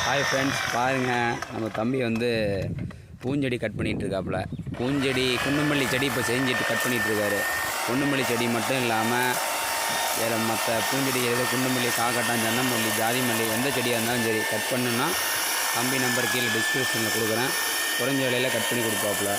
Hi friends, பாருங்கள் நம்ம தம்பி வந்து பூஞ்செடி கட் பண்ணிகிட்ருக்காப்புல. பூஞ்செடி குண்டுமல்லி செடி இப்போ செஞ்சுட்டு கட் பண்ணிகிட்ருக்காரு. குண்டுமல்லி செடி மட்டும் இல்லாமல் வேறு மற்ற பூஞ்செடி எது குண்டுமல்லி, காக்கட்டான், ஜன்னமல்லி, ஜாதி மல்லி எந்த செடியாக இருந்தாலும் சரி கட் பண்ணுன்னா தம்பி நம்பர் கீழே டிஸ்கிரிப்ஷனில் கொடுக்குறேன். குறைஞ்ச விலையில் கட் பண்ணி கொடுப்பாப்புல.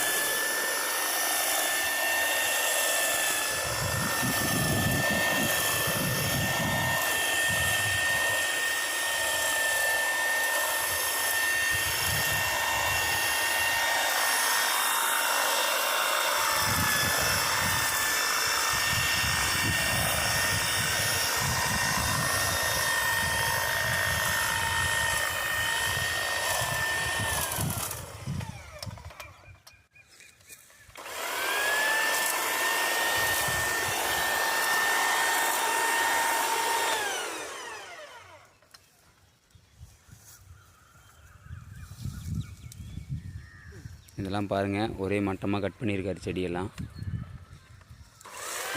இதெல்லாம் பாருங்கள், ஒரே மட்டமாக கட் பண்ணியிருக்காரு செடியெல்லாம்.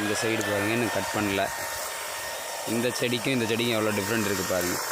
இந்த சைடு பாருங்கள், இன்னும் கட் பண்ணல. இந்த செடிக்கும் இந்த செடிக்கும் எவ்வளோ டிஃப்ரெண்ட் இருக்குது பாருங்கள்.